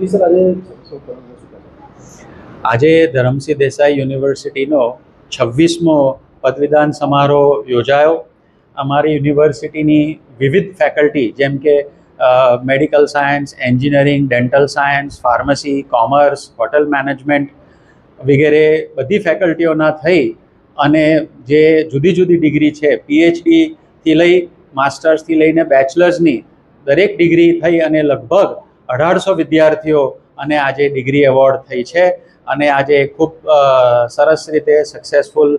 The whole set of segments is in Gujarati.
જી સર, આજે ધરમસિંહ દેસાઈ યુનિવર્સિટીનો 26મો પદવીદાન સમારોહ યોજાયો. અમારી યુનિવર્સિટીની વિવિધ ફેકલ્ટી જેમ કે medical science, engineering, dental science, pharmacy, commerce, hotel management વગેરે બધી ફેકલ્ટીઓના થઈ અને જે જુદી જુદી ડિગ્રી છે, પીએચડીથી લઈ માસ્ટર્સથી લઈને બેચલર્સની દરેક ડિગ્રી થઈ અને લગભગ 1800 વિદ્યાર્થીઓ અને આજે ડિગ્રી એવોર્ડ થઈ છે. અને આજે ખૂબ સરસ રીતે સક્સેસફુલ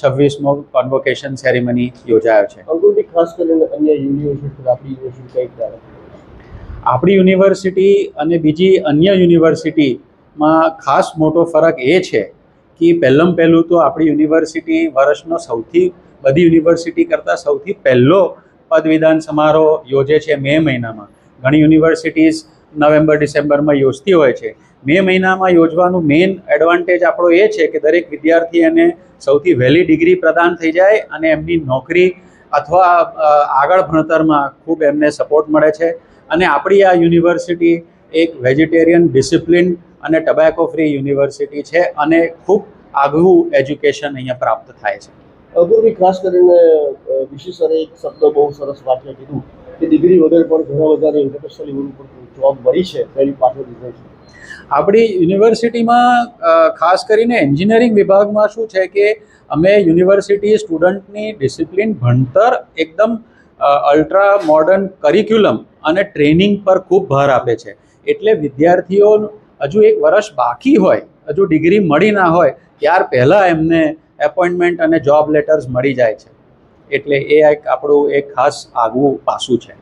26મો કોન્વોકેશન સેરેમની યોજાયો છે. અંકુરજી, ખાસ કરીને અન્ય યુનિવર્સિટી આપણી યુનિવર્સિટી અને બીજી અન્ય યુનિવર્સિટીમાં ખાસ મોટો ફરક એ છે કે પહેલું તો આપણી યુનિવર્સિટી વર્ષનો બધી યુનિવર્સિટી કરતાં સૌથી પહેલો પદવીદાન સમારોહ યોજે છે મે મહિનામાં. ઘણી યુનિવર્સિટીઝ નવેમ્બર ડિસેમ્બરમાં યોજતી હોય છે. મે મહિનામાં યોજવાનું મેઇન એડવાન્ટેજ આપણો એ છે કે દરેક વિદ્યાર્થીને સૌથી વહેલી ડિગ્રી પ્રદાન થઈ જાય અને એમની નોકરી અથવા આગળ ભણતરમાં ખૂબ એમને સપોર્ટ મળે છે. અને આપણી આ યુનિવર્સિટી એક વેજીટેરિયન, ડિસિપ્લિન અને ટબેકો ફ્રી યુનિવર્સિટી છે અને ખૂબ આગવું એજ્યુકેશન અહીંયા પ્રાપ્ત થાય છે. અંકુરજી, ખાસ કરીને વિશી સરે એક શબ્દ બહુ સરસ વાક્ય કીધું કે ડિગ્રી વગર પણ ઘણા બધાને ઇન્ટરનેશનલ લેવલ પર જોબ મળી છે, તેની પાછળ રીઝન છે. આપણી યુનિવર્સિટીમાં ખાસ કરીને એન્જિનિયરિંગ વિભાગમાં શું છે કે અમે યુનિવર્સિટી સ્ટુડન્ટની ડિસિપ્લિન, ભણતર, એકદમ અલ્ટ્રા મોડર્ન કરિક્યુલમ અને ટ્રેનિંગ પર ખૂબ ભાર આપે છે. એટલે વિદ્યાર્થીઓ હજુ એક વર્ષ બાકી હોય, હજુ ડિગ્રી મળી ના હોય ત્યાર પહેલાં એમને એપોઇન્ટમેન્ટ અને જોબ લેટર્સ મળી જાય છે. એટલે એ એક આપણું એક ખાસ આગવું પાસું છે.